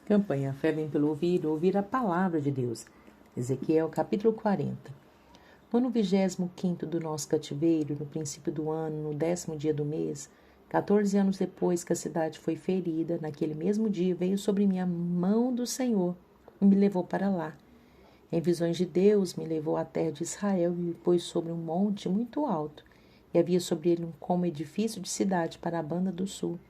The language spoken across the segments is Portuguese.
Campanha Fé vem pelo ouvir a palavra de Deus. Ezequiel capítulo 40. No 25º do nosso cativeiro, no princípio do ano, no 10º dia do mês, 14 anos depois que a cidade foi ferida, naquele mesmo dia veio sobre mim a mão do Senhor e me levou para lá. Em visões de Deus, me levou à terra de Israel e me pôs sobre um monte muito alto, e havia sobre ele como edifício de cidade para a banda do sul.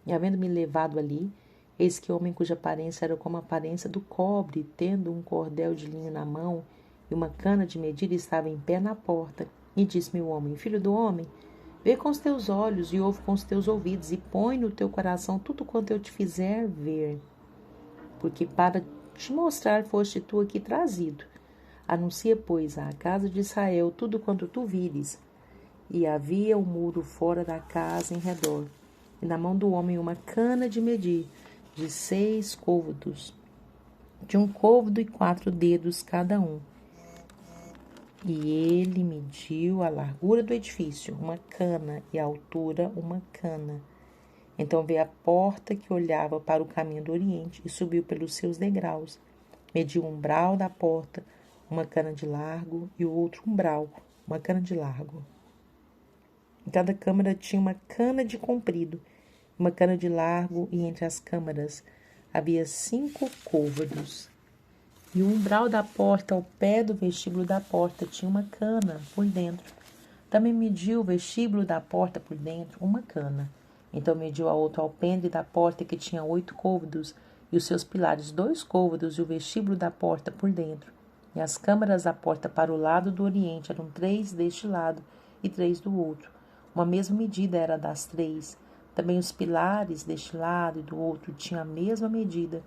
E havendo-me levado ali, eis que homem cuja aparência era como a aparência do cobre, tendo um cordel de linho na mão e uma cana de medir, estava em pé na porta. E disse-me o homem: Filho do homem, vê com os teus olhos e ouve com os teus ouvidos, e põe no teu coração tudo quanto eu te fizer ver. Porque para te mostrar foste tu aqui trazido. Anuncia, pois, à casa de Israel tudo quanto tu vires. E havia um muro fora da casa em redor, e na mão do homem uma cana de medir, de 6 côvados, de 1 côvado e 4 dedos cada um. E ele mediu a largura do edifício, uma cana, e a altura, uma cana. Então veio a porta que olhava para o caminho do oriente, e subiu pelos seus degraus. Mediu o umbral da porta, uma cana de largo, e o outro umbral, uma cana de largo. Em cada câmara tinha uma cana de comprido, uma cana de largo, e entre as câmaras havia 5 côvados. E o umbral da porta, ao pé do vestíbulo da porta, tinha uma cana por dentro. Também mediu o vestíbulo da porta por dentro, uma cana. Então mediu a outra alpendre da porta, que tinha 8 côvados, e os seus pilares 2 côvados, e o vestíbulo da porta por dentro. E as câmaras da porta para o lado do oriente eram 3 deste lado e 3 do outro. Uma mesma medida era das 3. Também os pilares deste lado e do outro tinham a mesma medida.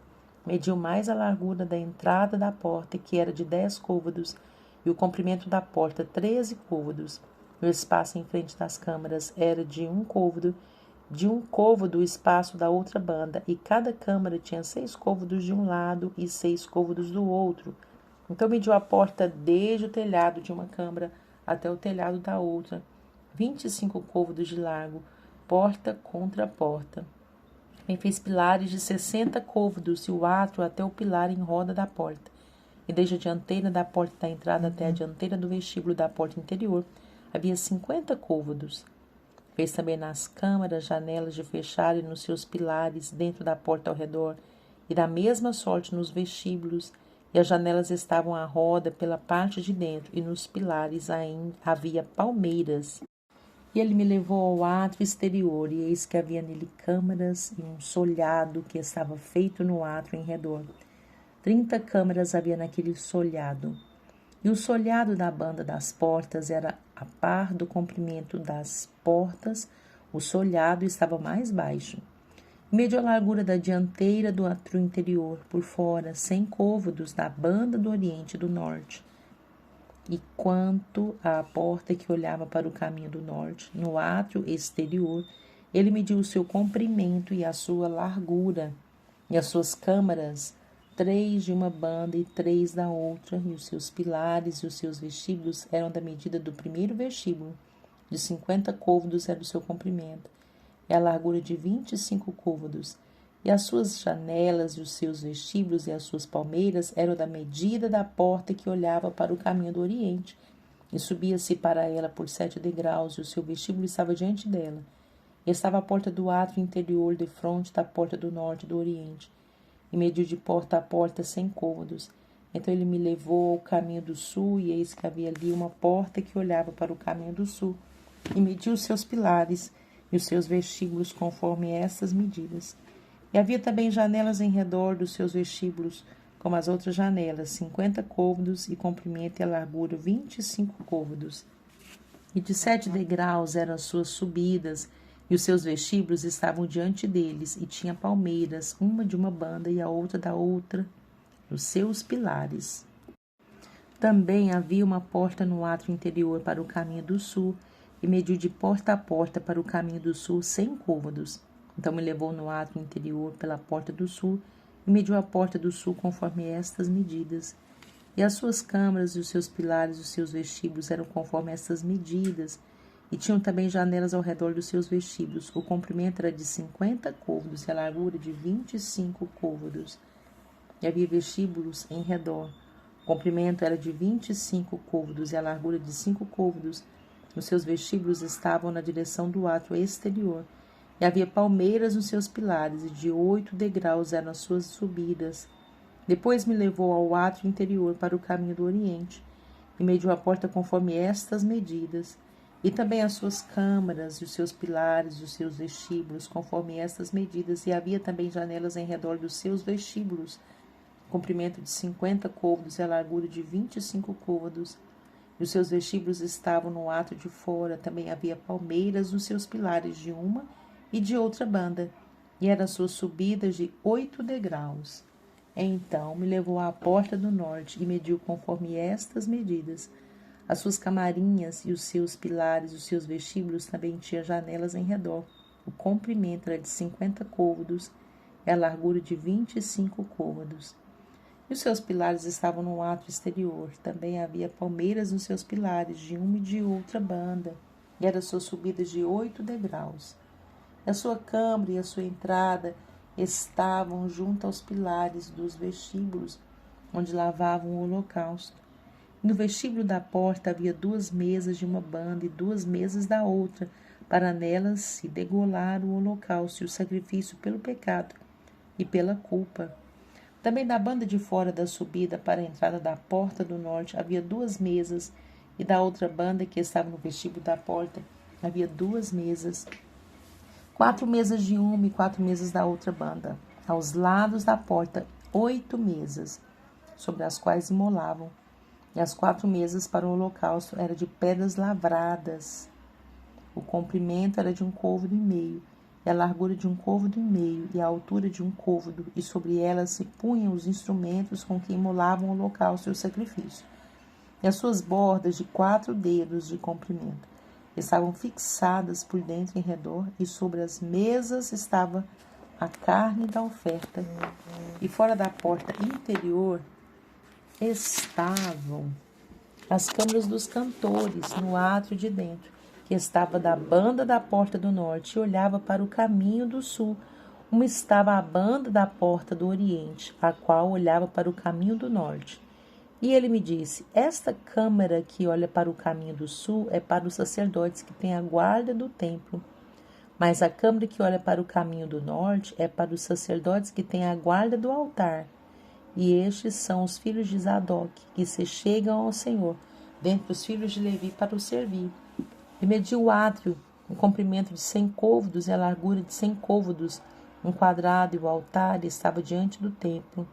Mediu mais a largura da entrada da porta, que era de 10 côvados, e o comprimento da porta 13 côvados. O espaço em frente das câmaras era de 1 côvado o espaço da outra banda, e cada câmara tinha 6 côvados de um lado e 6 côvados do outro. Então mediu a porta desde o telhado de uma câmara até o telhado da outra, 25 côvados de largo, porta contra porta. Também fez pilares de 60 côvados e o átrio até o pilar em roda da porta. E desde a dianteira da porta da entrada até a dianteira do vestíbulo da porta interior havia 50 côvados. Fez também nas câmaras janelas de fechar e nos seus pilares dentro da porta ao redor, e da mesma sorte nos vestíbulos, e as janelas estavam à roda pela parte de dentro, e nos pilares ainda havia palmeiras. E ele me levou ao átrio exterior, e eis que havia nele câmaras e um solhado que estava feito no átrio em redor. 30 câmaras havia naquele solhado. E o solhado da banda das portas era a par do comprimento das portas, o solhado estava mais baixo. Mediu a largura da dianteira do átrio interior, por fora, 100 côvados da banda do oriente e do norte. E quanto à porta que olhava para o caminho do norte, no átrio exterior, ele mediu o seu comprimento e a sua largura, e as suas câmaras, 3 de uma banda e 3 da outra, e os seus pilares e os seus vestíbulos eram da medida do primeiro vestíbulo, de 50 côvados era o seu comprimento, e a largura de 25 côvados. E as suas janelas e os seus vestíbulos e as suas palmeiras eram da medida da porta que olhava para o caminho do oriente, e subia-se para ela por 7 degraus, e o seu vestíbulo estava diante dela. E estava a porta do átrio interior defronte da porta do norte e do oriente, e mediu de porta a porta 100 côvados. Então ele me levou ao caminho do sul, e eis que havia ali uma porta que olhava para o caminho do sul, e mediu os seus pilares e os seus vestíbulos conforme estas medidas. E havia também janelas em redor dos seus vestíbulos, como as outras janelas, 50 côvados, e comprimento e a largura 25 côvados. E de 7 degraus eram as suas subidas, e os seus vestíbulos estavam diante deles, e tinha palmeiras, uma de uma banda e a outra da outra, nos seus pilares. Também havia uma porta no átrio interior para o caminho do sul, e mediu de porta a porta para o caminho do sul 100 côvados. Então me levou no átrio interior pela porta do sul, e mediu a porta do sul conforme estas medidas. E as suas câmaras e os seus pilares e os seus vestíbulos eram conforme estas medidas, e tinham também janelas ao redor dos seus vestíbulos. O comprimento era de 50 côvados e a largura de 25 côvados. e havia vestíbulos em redor. O comprimento era de 25 côvados e a largura de 5 côvados. Os seus vestíbulos estavam na direção do átrio exterior, e havia palmeiras nos seus pilares, e de 8 degraus eram as suas subidas. Depois me levou ao átrio interior para o caminho do oriente, e mediu a porta conforme estas medidas, e também as suas câmaras, e os seus pilares, e os seus vestíbulos, conforme estas medidas, e havia também janelas em redor dos seus vestíbulos, comprimento de 50 côvados e a largura de 25 côvados. E os seus vestíbulos estavam no átrio de fora. Também havia palmeiras nos seus pilares de uma e de outra banda, e eram suas subidas de 8 degraus. Então me levou à porta do norte e mediu conforme estas medidas. As suas camarinhas e os seus pilares, os seus vestíbulos também tinham janelas em redor. O comprimento era de 50 côvados e a largura de 25 côvados. E os seus pilares estavam no átrio exterior. Também havia palmeiras nos seus pilares, de uma e de outra banda, e eram suas subidas de 8 degraus. E a sua câmara e a sua entrada estavam junto aos pilares dos vestíbulos, onde lavavam o holocausto. E no vestíbulo da porta havia 2 mesas de uma banda e 2 mesas da outra, para nelas se degolar o holocausto e o sacrifício pelo pecado e pela culpa. Também da banda de fora da subida para a entrada da porta do norte havia 2 mesas, e da outra banda que estava no vestíbulo da porta havia 2 mesas. 4 mesas de uma e 4 mesas da outra banda. Aos lados da porta, 8 mesas, sobre as quais imolavam. E as 4 mesas para o holocausto eram de pedras lavradas. O comprimento era de 1 côvado e meio, e a largura de 1 côvado e meio, e a altura de 1 côvado, e sobre elas se punham os instrumentos com que imolavam o holocausto e o sacrifício. E as suas bordas de 4 dedos de comprimento estavam fixadas por dentro e em redor, e sobre as mesas estava a carne da oferta. E fora da porta interior estavam as câmaras dos cantores no átrio de dentro, que estava da banda da porta do norte e olhava para o caminho do sul. Uma estava à banda da porta do oriente, a qual olhava para o caminho do norte. E ele me disse: esta câmara que olha para o caminho do sul é para os sacerdotes que têm a guarda do templo. Mas a câmara que olha para o caminho do norte é para os sacerdotes que têm a guarda do altar. E estes são os filhos de Zadok, que se chegam ao Senhor, dentre os filhos de Levi, para o servir. E mediu o átrio, o comprimento de 100 côvados e a largura de 100 côvados, um quadrado, e o altar estava diante do templo.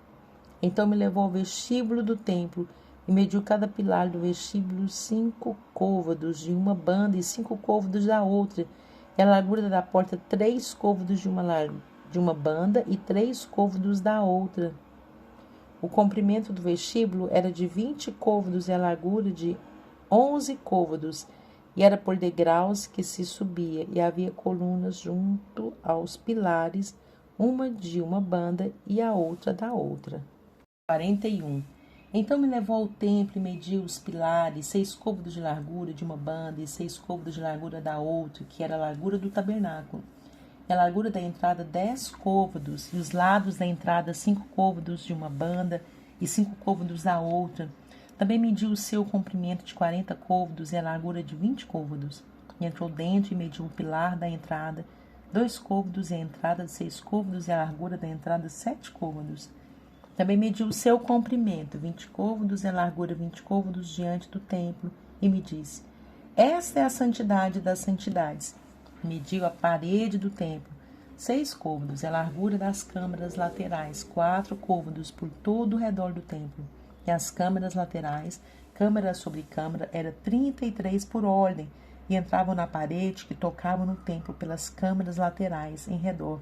Então me levou ao vestíbulo do templo e mediu cada pilar do vestíbulo 5 côvados de uma banda e 5 côvados da outra, e a largura da porta 3 côvados de uma banda e 3 côvados da outra. O comprimento do vestíbulo era de 20 côvados e a largura de 11 côvados, e era por degraus que se subia, e havia colunas junto aos pilares, uma de uma banda e a outra da outra. 41. Então me levou ao templo e mediu os pilares, 6 côvados de largura de uma banda e 6 côvados de largura da outra, que era a largura do tabernáculo. E a largura da entrada 10 côvados, e os lados da entrada 5 côvados de uma banda e 5 côvados da outra. Também mediu o seu comprimento de 40 côvados e a largura de 20 côvados. E entrou dentro e mediu o pilar da entrada 2 côvados e a entrada de 6 côvados e a largura da entrada 7 côvados. Também mediu o seu comprimento 20 côvados e a largura 20 côvados diante do templo e me disse: esta é a santidade das santidades. Mediu a parede do templo 6 côvados e a largura das câmaras laterais 4 côvados por todo o redor do templo. E as câmaras laterais, câmara sobre câmara, era 33 por ordem, e entravam na parede que tocava no templo pelas câmaras laterais em redor,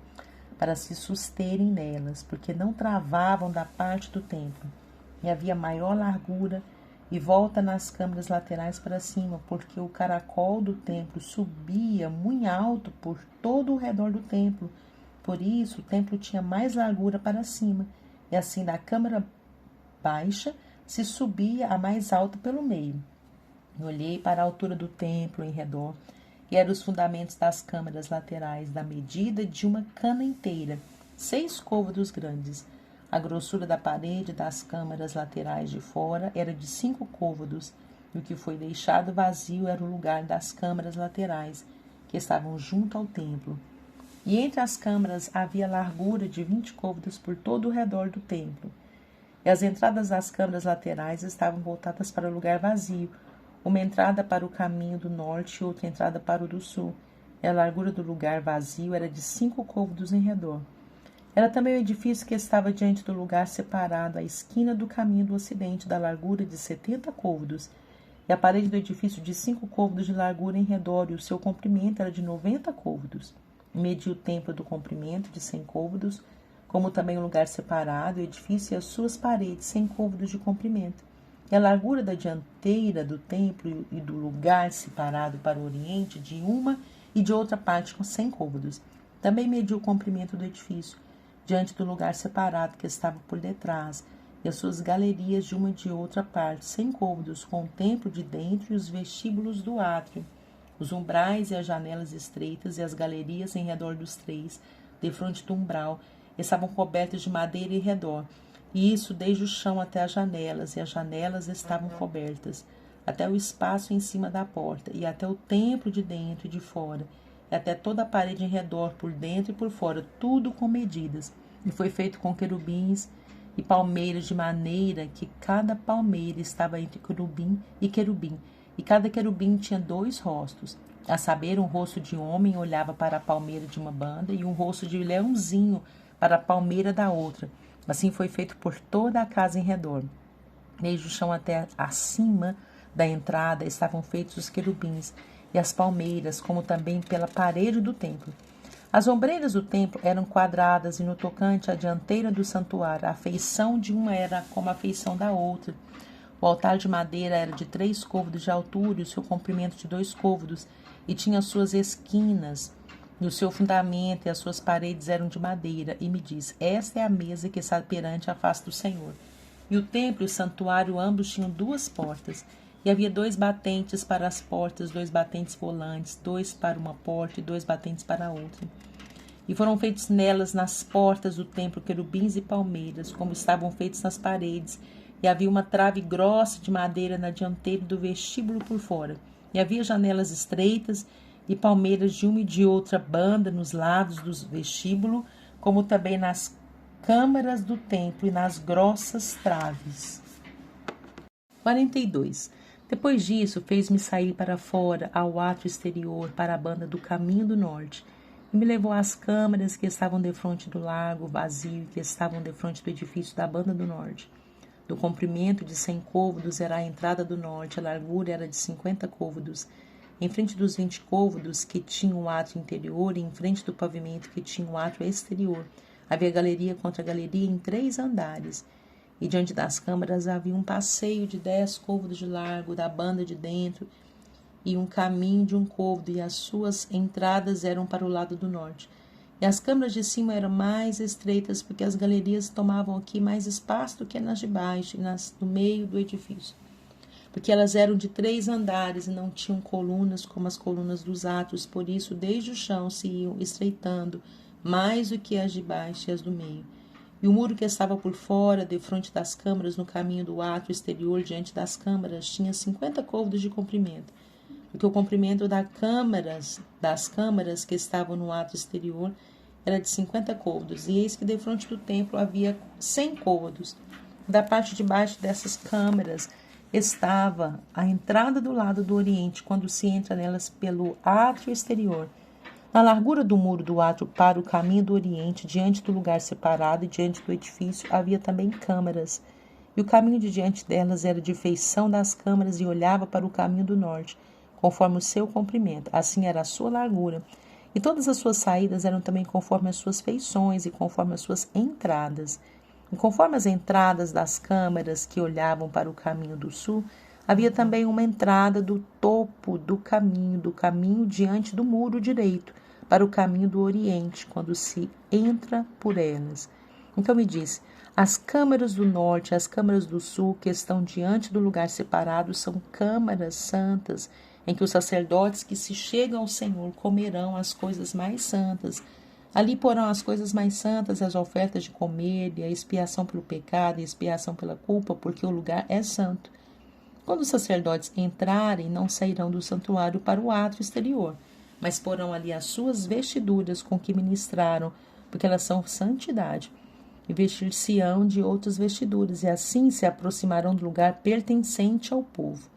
para se susterem nelas, porque não travavam da parte do templo. E havia maior largura e volta nas câmaras laterais para cima, porque o caracol do templo subia muito alto por todo o redor do templo. Por isso, o templo tinha mais largura para cima, e assim da câmara baixa se subia a mais alta pelo meio. Eu olhei para a altura do templo em redor, e eram os fundamentos das câmaras laterais da medida de uma cana inteira, 6 côvados grandes. A grossura da parede das câmaras laterais de fora era de 5 côvados, e o que foi deixado vazio era o lugar das câmaras laterais, que estavam junto ao templo. E entre as câmaras havia largura de 20 côvados por todo o redor do templo. E as entradas das câmaras laterais estavam voltadas para o lugar vazio, uma entrada para o caminho do norte e outra entrada para o do sul. E a largura do lugar vazio era de 5 côvados em redor. Era também o edifício que estava diante do lugar separado, à esquina do caminho do ocidente, da largura de 70 côvados, e a parede do edifício de 5 côvados de largura em redor, e o seu comprimento era de 90 côvados. Mediu o templo do comprimento de 100 côvados, como também o lugar separado, o edifício e as suas paredes, 100 côvados de comprimento. E a largura da dianteira do templo e do lugar separado para o oriente, de uma e de outra parte, com 100 côvados. Também mediu o comprimento do edifício, diante do lugar separado que estava por detrás, e as suas galerias de uma e de outra parte, 100 côvados, com o templo de dentro e os vestíbulos do átrio, os umbrais e as janelas estreitas e as galerias em redor dos três, defronte do umbral, estavam cobertas de madeira em redor, e isso desde o chão até as janelas, e as janelas estavam cobertas, até o espaço em cima da porta, e até o templo de dentro e de fora, e até toda a parede em redor, por dentro e por fora, tudo com medidas. E foi feito com querubins e palmeiras, de maneira que cada palmeira estava entre querubim, e cada querubim tinha 2 rostos, a saber, um rosto de homem olhava para a palmeira de uma banda e um rosto de leãozinho para a palmeira da outra. Assim foi feito por toda a casa em redor. Desde o chão até acima da entrada estavam feitos os querubins e as palmeiras, como também pela parede do templo. As ombreiras do templo eram quadradas e no tocante à dianteira do santuário, a feição de uma era como a feição da outra. O altar de madeira era de 3 côvados de altura e o seu comprimento de 2 côvados, e tinha as suas esquinas, e o seu fundamento e as suas paredes eram de madeira. E me diz, esta é a mesa que está perante a face do Senhor. E o templo e o santuário ambos tinham 2 portas, e havia 2 batentes para as portas, 2 batentes volantes, 2 para uma porta e 2 batentes para a outra. E foram feitos nelas, nas portas do templo, querubins e palmeiras, como estavam feitos nas paredes, e havia uma trave grossa de madeira na dianteira do vestíbulo por fora. E havia janelas estreitas e palmeiras de uma e de outra banda nos lados do vestíbulo, como também nas câmaras do templo e nas grossas traves. 42. Depois disso, fez-me sair para fora, ao átrio exterior, para a banda do caminho do norte, e me levou às câmaras que estavam defronte do lago vazio, que estavam defronte do edifício da banda do norte. Do comprimento de 100 côvados era a entrada do norte, a largura era de 50 côvados. Em frente dos 20 côvados que tinham o átrio interior e em frente do pavimento que tinha o átrio exterior, havia galeria contra galeria em 3 andares. E diante das câmaras havia um passeio de 10 côvados de largo da banda de dentro e um caminho de 1 côvado, e as suas entradas eram para o lado do norte. E as câmaras de cima eram mais estreitas, porque as galerias tomavam aqui mais espaço do que nas de baixo e nas do meio do edifício. Porque elas eram de 3 andares e não tinham colunas como as colunas dos átrios, por isso desde o chão se iam estreitando mais do que as de baixo e as do meio. E o muro que estava por fora, defronte das câmaras, no caminho do átrio exterior, diante das câmaras, tinha 50 côvados de comprimento, porque o comprimento das câmaras que estavam no átrio exterior era de 50 côvados, e eis que defronte do templo havia 100 côvados. Da parte de baixo dessas câmaras estava a entrada do lado do oriente, quando se entra nelas pelo átrio exterior. Na largura do muro do átrio para o caminho do oriente, diante do lugar separado e diante do edifício, havia também câmaras. E o caminho de diante delas era de feição das câmaras e olhava para o caminho do norte, conforme o seu comprimento. Assim era a sua largura. E todas as suas saídas eram também conforme as suas feições e conforme as suas entradas. E conforme as entradas das câmaras que olhavam para o caminho do sul, havia também uma entrada do topo do caminho diante do muro direito, para o caminho do oriente, quando se entra por elas. Então me disse, as câmaras do norte e as câmaras do sul, que estão diante do lugar separado, são câmaras santas, em que os sacerdotes que se chegam ao Senhor comerão as coisas mais santas, Ali porão as coisas mais santas, as ofertas de comer, e a expiação pelo pecado, e a expiação pela culpa, porque o lugar é santo. Quando os sacerdotes entrarem, não sairão do santuário para o átrio exterior, mas porão ali as suas vestiduras com que ministraram, porque elas são santidade, e vestir-se-ão de outras vestiduras, e assim se aproximarão do lugar pertencente ao povo.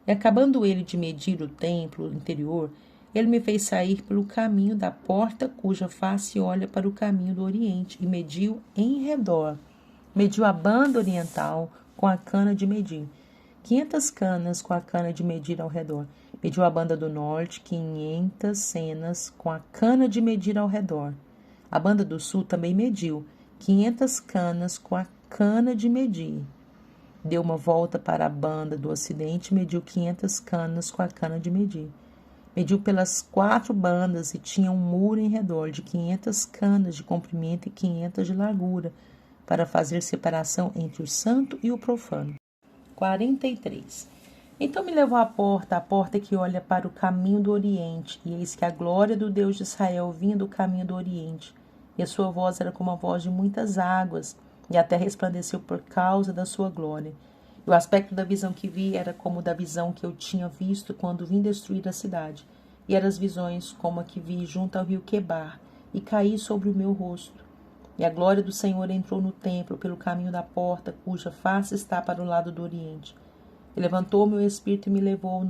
E acabando ele de medir o templo interior, ele me fez sair pelo caminho da porta cuja face olha para o caminho do oriente, e mediu em redor. Mediu a banda oriental com a cana de medir, 500 canas com a cana de medir ao redor. Mediu a banda do norte, 500 cenas com a cana de medir ao redor. A banda do sul também mediu, 500 canas com a cana de medir. Deu uma volta para a banda do ocidente e mediu 500 canas com a cana de medir. Mediu pelas 4 bandas e tinha um muro em redor de 500 canas de comprimento e 500 de largura, para fazer separação entre o santo e o profano. 43. Então me levou à porta, a porta que olha para o caminho do oriente, e eis que a glória do Deus de Israel vinha do caminho do oriente, e a sua voz era como a voz de muitas águas, e a terra resplandeceu por causa da sua glória. E o aspecto da visão que vi era como da visão que eu tinha visto quando vim destruir a cidade, e eram as visões como a que vi junto ao rio Quebar, e caí sobre o meu rosto. E a glória do Senhor entrou no templo pelo caminho da porta, cuja face está para o lado do oriente. E levantou meu espírito e me levou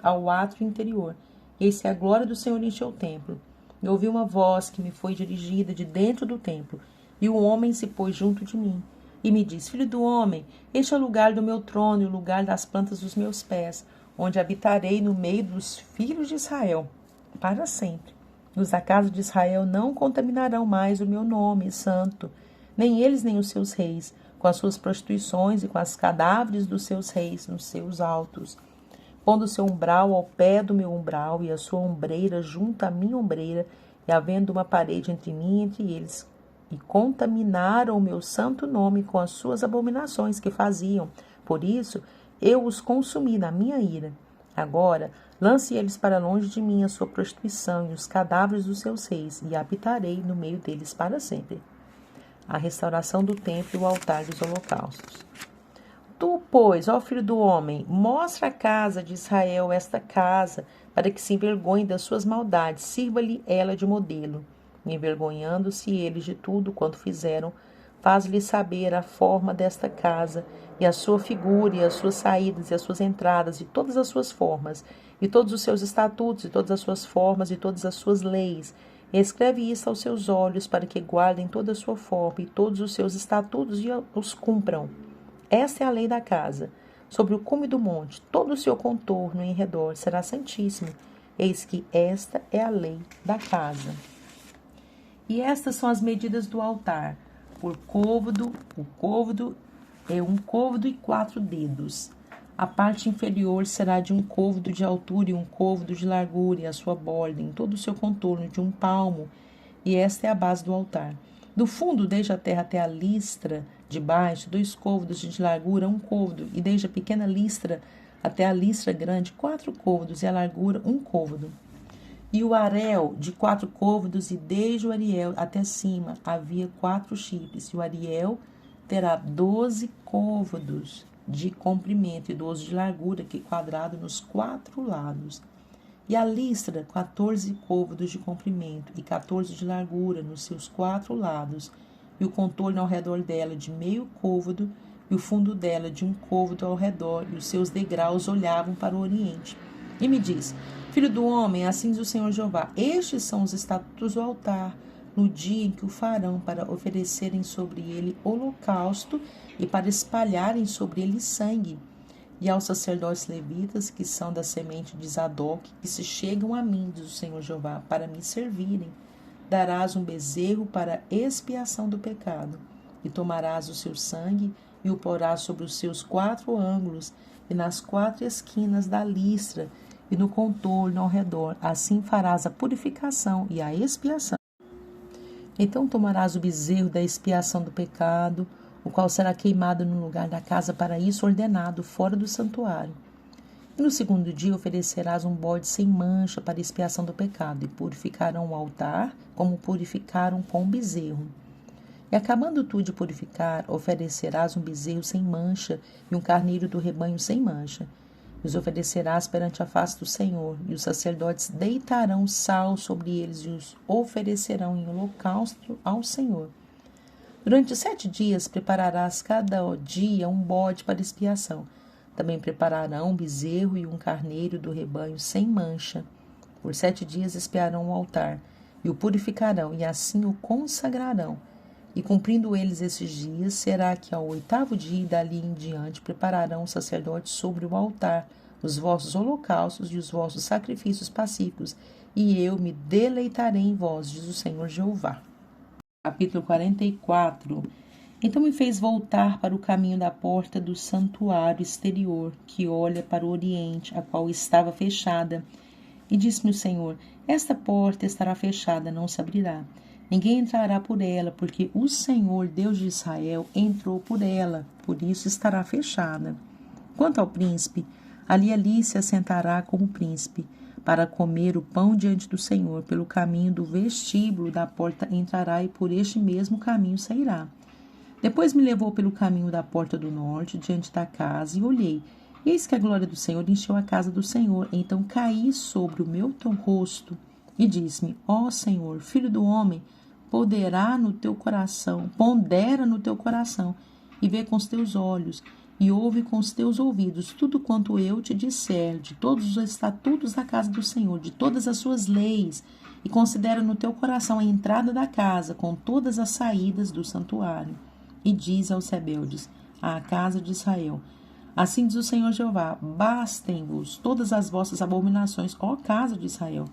ao átrio interior. E eis que a glória do Senhor encheu o templo. E ouvi uma voz que me foi dirigida de dentro do templo. E o homem se pôs junto de mim. E me disse: Filho do homem, este é o lugar do meu trono e o lugar das plantas dos meus pés, onde habitarei no meio dos filhos de Israel, para sempre. Os da casa de Israel não contaminarão mais o meu nome santo, nem eles nem os seus reis, com as suas prostituições e com os cadáveres dos seus reis nos seus altos, pondo o seu umbral ao pé do meu umbral e a sua ombreira junto à minha ombreira, e havendo uma parede entre mim e entre eles, e contaminaram o meu santo nome com as suas abominações que faziam. Por isso eu os consumi na minha ira. Agora lance eles para longe de mim a sua prostituição e os cadáveres dos seus reis, e habitarei no meio deles para sempre. A restauração do templo e o altar dos holocaustos. Tu, pois, ó filho do homem, mostra à casa de Israel esta casa, para que se envergonhe das suas maldades, sirva-lhe ela de modelo. E envergonhando-se eles de tudo quanto fizeram, faz-lhe saber a forma desta casa, e a sua figura, e as suas saídas, e as suas entradas, e todas as suas formas, e todos os seus estatutos, e todas as suas formas, e todas as suas leis. E escreve isso aos seus olhos, para que guardem toda a sua forma, e todos os seus estatutos, e os cumpram. Esta é a lei da casa. Sobre o cume do monte, todo o seu contorno em redor será santíssimo. Eis que esta é a lei da casa. E estas são as medidas do altar. Por côvado, o côvado é 1 côvado e 4 dedos. A parte inferior será de 1 côvado de altura e 1 côvado de largura, e a sua borda em todo o seu contorno de 1 palmo. E esta é a base do altar. Do fundo, desde a terra até a listra de baixo, 2 côvados de largura, 1 côvado, e desde a pequena listra até a listra grande, 4 côvados, e a largura 1 côvado. E o aréu de 4 côvados, e desde o ariel até cima havia 4 chifres. E o ariel terá 12 côvados de comprimento e 12 de largura, que quadrado nos 4 lados. E a listra, 14 côvados de comprimento e 14 de largura nos seus 4 lados. E o contorno ao redor dela de meio côvado, e o fundo dela de 1 côvado ao redor, e os seus degraus olhavam para o oriente. E me diz: Filho do homem, assim diz o Senhor Jeová, estes são os estatutos do altar, no dia em que o farão, para oferecerem sobre ele holocausto e para espalharem sobre ele sangue. E aos sacerdotes levitas, que são da semente de Zadok, que se chegam a mim, diz o Senhor Jeová, para me servirem, darás um bezerro para expiação do pecado, e tomarás o seu sangue e o porás sobre os seus 4 ângulos e nas 4 esquinas da listra, e no contorno ao redor. Assim farás a purificação e a expiação. Então tomarás o bezerro da expiação do pecado, o qual será queimado no lugar da casa para isso ordenado, fora do santuário. No segundo dia oferecerás um bode sem mancha para expiação do pecado, e purificarão o altar, como purificaram com o bezerro. E acabando tu de purificar, oferecerás um bezerro sem mancha e um carneiro do rebanho sem mancha. E os oferecerás perante a face do Senhor, e os sacerdotes deitarão sal sobre eles e os oferecerão em holocausto ao Senhor. Durante 7 dias prepararás cada dia um bode para expiação. Também prepararão um bezerro e um carneiro do rebanho sem mancha. Por 7 dias expiarão o altar, e o purificarão, e assim o consagrarão. E cumprindo eles esses dias, será que ao 8º dia e dali em diante prepararão os sacerdotes sobre o altar os vossos holocaustos e os vossos sacrifícios pacíficos, e eu me deleitarei em vós, diz o Senhor Jeová. Capítulo 44. Então me fez voltar para o caminho da porta do santuário exterior, que olha para o oriente, a qual estava fechada. E disse-me o Senhor: esta porta estará fechada, não se abrirá. Ninguém entrará por ela, porque o Senhor, Deus de Israel, entrou por ela, por isso estará fechada. Quanto ao príncipe, ali se assentará como príncipe, para comer o pão diante do Senhor. Pelo caminho do vestíbulo da porta entrará, e por este mesmo caminho sairá. Depois me levou pelo caminho da porta do norte, diante da casa, e olhei. E eis que a glória do Senhor encheu a casa do Senhor. Então caí sobre o meu rosto, e disse-me: ó Senhor, filho do homem, pondera no teu coração, e vê com os teus olhos, e ouve com os teus ouvidos tudo quanto eu te disser, de todos os estatutos da casa do Senhor, de todas as suas leis, e considera no teu coração a entrada da casa, com todas as saídas do santuário. E diz aos rebeldes, à casa de Israel: assim diz o Senhor Jeová: bastem-vos todas as vossas abominações, ó casa de Israel,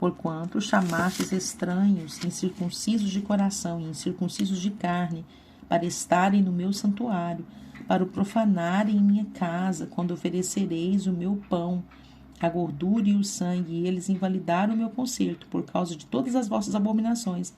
porquanto chamastes estranhos, incircuncisos de coração e incircuncisos de carne, para estarem no meu santuário, para o profanarem em minha casa, quando oferecereis o meu pão, a gordura e o sangue, e eles invalidaram o meu concerto, por causa de todas as vossas abominações.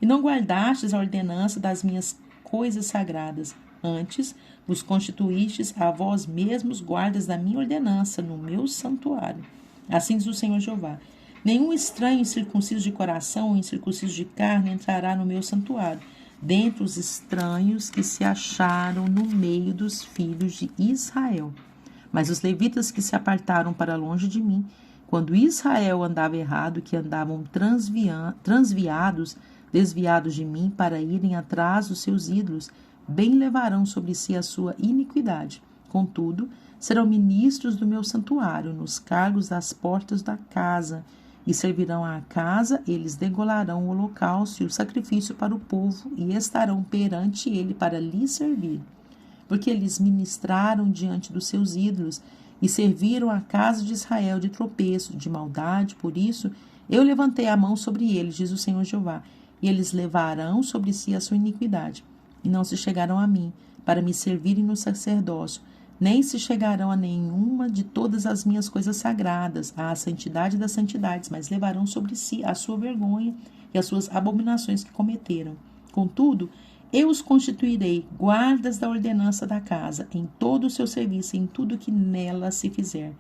E não guardastes a ordenança das minhas coisas sagradas, antes vos constituístes a vós mesmos guardas da minha ordenança no meu santuário. Assim diz o Senhor Jeová: nenhum estranho incircunciso de coração ou incircunciso de carne entrará no meu santuário, dentre os estranhos que se acharam no meio dos filhos de Israel. Mas os levitas que se apartaram para longe de mim, quando Israel andava errado, que andavam desviados de mim para irem atrás dos seus ídolos, bem levarão sobre si a sua iniquidade. Contudo, serão ministros do meu santuário, nos cargos das portas da casa, e servirão à casa. Eles degolarão o holocausto e o sacrifício para o povo, e estarão perante ele para lhe servir. Porque eles ministraram diante dos seus ídolos, e serviram a casa de Israel de tropeço, de maldade. Por isso, eu levantei a mão sobre eles, diz o Senhor Jeová, e eles levarão sobre si a sua iniquidade. E não se chegarão a mim, para me servirem no sacerdócio, nem se chegarão a nenhuma de todas as minhas coisas sagradas, à santidade das santidades, mas levarão sobre si a sua vergonha e as suas abominações que cometeram. Contudo, eu os constituirei guardas da ordenança da casa, em todo o seu serviço e em tudo que nela se fizer.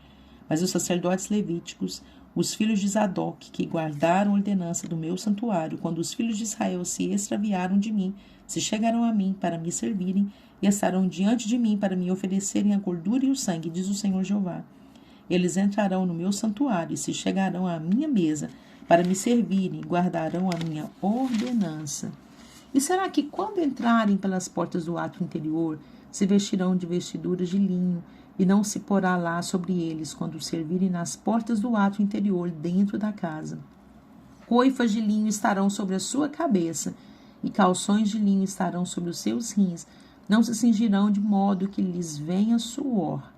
Mas os sacerdotes levíticos, os filhos de Zadok, que guardaram a ordenança do meu santuário, quando os filhos de Israel se extraviaram de mim, se chegarão a mim para me servirem, e estarão diante de mim para me oferecerem a gordura e o sangue, diz o Senhor Jeová. Eles entrarão no meu santuário e se chegarão à minha mesa para me servirem, guardarão a minha ordenança. E será que, quando entrarem pelas portas do átrio interior, se vestirão de vestiduras de linho, e não se porá lá sobre eles, quando servirem nas portas do átrio interior, dentro da casa? Coifas de linho estarão sobre a sua cabeça, e calções de linho estarão sobre os seus rins. Não se cingirão de modo que lhes venha suor.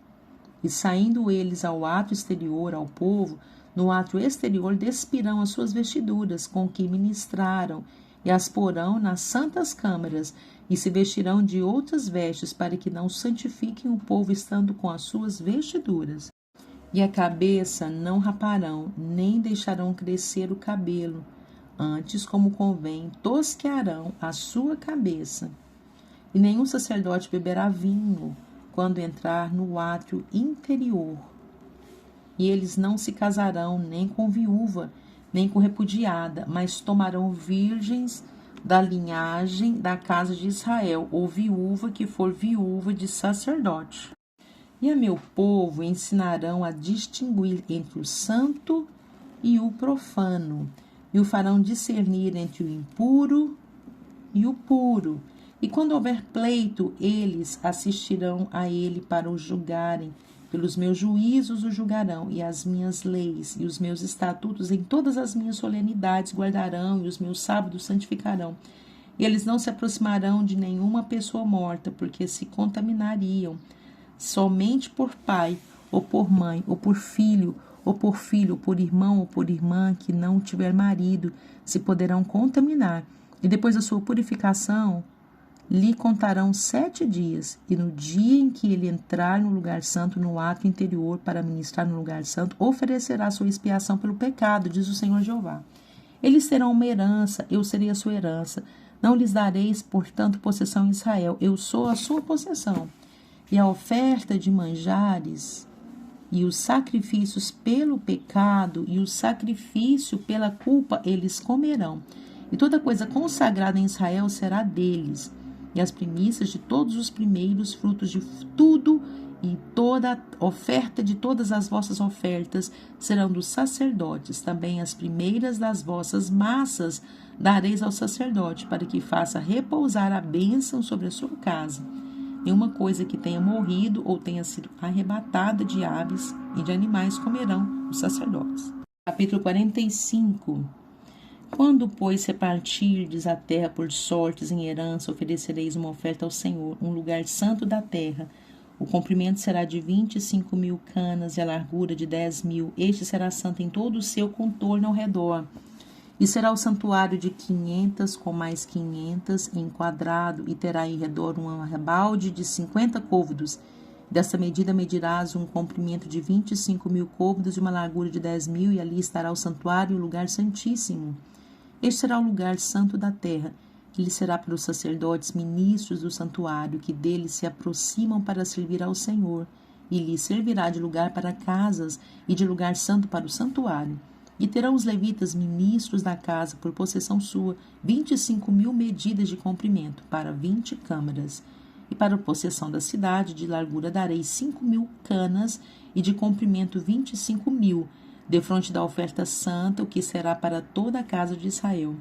E saindo eles ao átrio exterior, ao povo, no átrio exterior despirão as suas vestiduras com que ministraram, e as porão nas santas câmaras, e se vestirão de outras vestes, para que não santifiquem o povo estando com as suas vestiduras. E a cabeça não raparão, nem deixarão crescer o cabelo, antes, como convém, tosquearão a sua cabeça. E nenhum sacerdote beberá vinho quando entrar no átrio interior, e eles não se casarão nem com viúva, nem com repudiada, mas tomarão virgens da linhagem da casa de Israel, ou viúva que for viúva de sacerdote. E a meu povo ensinarão a distinguir entre o santo e o profano, e o farão discernir entre o impuro e o puro. E quando houver pleito, eles assistirão a ele para o julgarem. Pelos meus juízos o julgarão, e as minhas leis e os meus estatutos em todas as minhas solenidades guardarão, e os meus sábados santificarão. E eles não se aproximarão de nenhuma pessoa morta, porque se contaminariam. Somente por pai, ou por mãe, ou por filho, ou por irmão, ou por irmã que não tiver marido, se poderão contaminar. E depois da sua purificação, lhe contarão 7 dias, e no dia em que ele entrar no lugar santo, no ato interior, para ministrar no lugar santo, oferecerá sua expiação pelo pecado, diz o Senhor Jeová. Eles terão uma herança, eu serei a sua herança. Não lhes dareis, portanto, possessão em Israel, eu sou a sua possessão. E a oferta de manjares, e os sacrifícios pelo pecado, e o sacrifício pela culpa, eles comerão. E toda coisa consagrada em Israel será deles. E as primícias de todos os primeiros frutos de tudo e toda a oferta de todas as vossas ofertas serão dos sacerdotes. Também as primeiras das vossas massas dareis ao sacerdote, para que faça repousar a bênção sobre a sua casa. Nenhuma coisa que tenha morrido ou tenha sido arrebatada de aves e de animais comerão os sacerdotes. Capítulo 45. Quando, pois, repartirdes a terra por sortes em herança, oferecereis uma oferta ao Senhor, um lugar santo da terra. O comprimento será de 25.000 canas e a largura de 10.000. Este será santo em todo o seu contorno ao redor. E será o santuário de 500 com mais 500 em quadrado, e terá em redor um arrabalde de 50 côvados. Dessa medida medirás um comprimento de 25.000 côvados e uma largura de 10.000, e ali estará o santuário e o lugar santíssimo. Este será o lugar santo da terra, que lhe será para os sacerdotes ministros do santuário, que dele se aproximam para servir ao Senhor, e lhe servirá de lugar para casas e de lugar santo para o santuário. E terão os levitas ministros da casa por possessão sua 25.000 medidas de comprimento, para 20 câmaras. E para a possessão da cidade, de largura darei 5.000 canas, e de comprimento 25.000, defronte da oferta santa, o que será para toda a casa de Israel.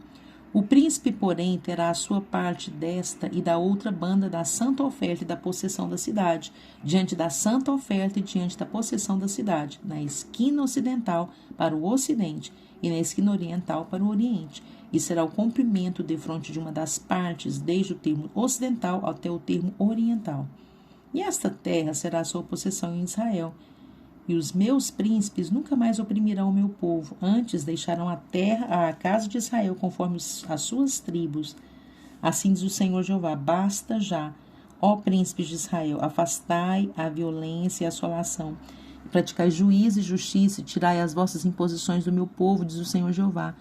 O príncipe, porém, terá a sua parte desta e da outra banda da santa oferta e da possessão da cidade, diante da santa oferta e diante da possessão da cidade, na esquina ocidental para o ocidente e na esquina oriental para o oriente. E será o comprimento defronte de uma das partes, desde o termo ocidental até o termo oriental. E esta terra será a sua possessão em Israel. E os meus príncipes nunca mais oprimirão o meu povo, antes deixarão a terra à casa de Israel, conforme as suas tribos. Assim diz o Senhor Jeová: basta já, ó príncipes de Israel, afastai a violência e a assolação, e praticai juízo e justiça, e tirai as vossas imposições do meu povo, diz o Senhor Jeová.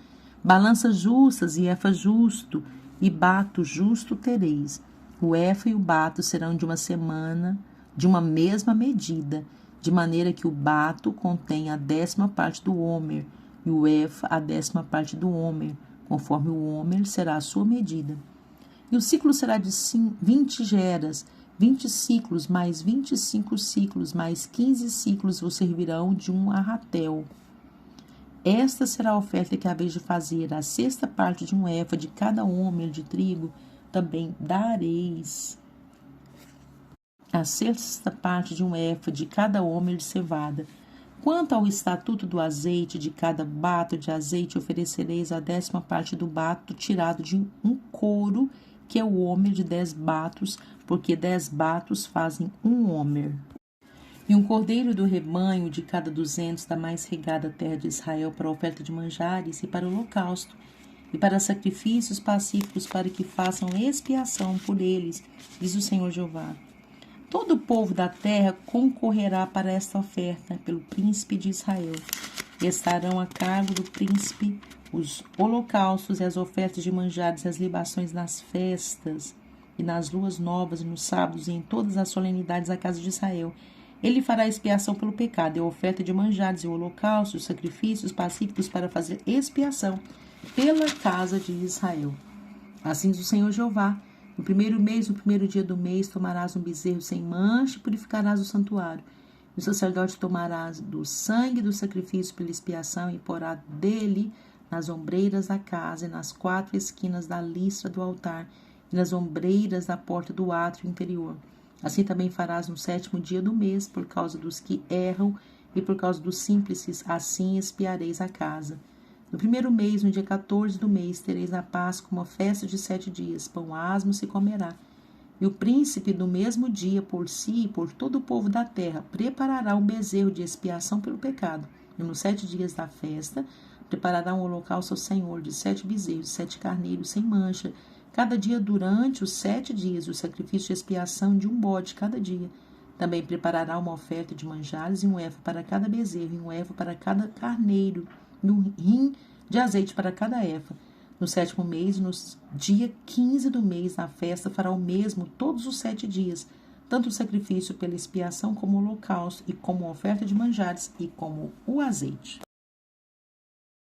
Balanças justas e efa justo, e bato justo tereis. O efa e o bato serão de uma semana, de uma mesma medida, de maneira que o bato contém a 10ª parte do homer, e o efa a 10ª parte do homer, conforme o homer será a sua medida. E o ciclo será de 20 geras, 20 ciclos, mais 25 ciclos, mais 15 ciclos vos servirão de um arratel. Esta será a oferta que haveis de fazer, a 6ª parte de um efa de cada homer de trigo, também dareis. A 6ª parte de um efa de cada homer de cevada. Quanto ao estatuto do azeite, de cada bato de azeite oferecereis a 10ª parte do bato tirado de um couro, que é o homer de 10 batos, porque 10 batos fazem um homer. E um cordeiro do rebanho de cada 200 da mais regada terra de Israel para a oferta de manjares e para o holocausto, e para sacrifícios pacíficos, para que façam expiação por eles, diz o Senhor Jeová. Todo o povo da terra concorrerá para esta oferta pelo príncipe de Israel. E estarão a cargo do príncipe os holocaustos e as ofertas de manjares e as libações nas festas e nas luas novas e nos sábados e em todas as solenidades da casa de Israel. Ele fará expiação pelo pecado, e a oferta de manjares, e o holocausto, os sacrifícios pacíficos para fazer expiação pela casa de Israel. Assim diz o Senhor Jeová: no primeiro mês, no primeiro dia do mês, tomarás um bezerro sem mancha e purificarás o santuário. E o sacerdote tomará do sangue do sacrifício pela expiação e porá dele nas ombreiras da casa e nas 4 esquinas da listra do altar e nas ombreiras da porta do átrio interior. Assim também farás no 7º dia do mês, por causa dos que erram e por causa dos simples, assim expiareis a casa. No primeiro mês, no dia 14 do mês, tereis a Páscoa, uma festa de 7 dias, pão asmo se comerá. E o príncipe, no mesmo dia, por si e por todo o povo da terra, preparará um bezerro de expiação pelo pecado. E nos 7 dias da festa, preparará um holocausto ao Senhor de 7 bezerros, 7 carneiros sem mancha, cada dia durante os 7 dias, o sacrifício de expiação de um bode cada dia. Também preparará uma oferta de manjares e um efa para cada bezerro, e um efa para cada carneiro, e um rim de azeite para cada efa. No 7º mês, no dia 15 do mês, na festa, fará o mesmo todos os 7 dias, tanto o sacrifício pela expiação como o holocausto, e como a oferta de manjares, e como o azeite.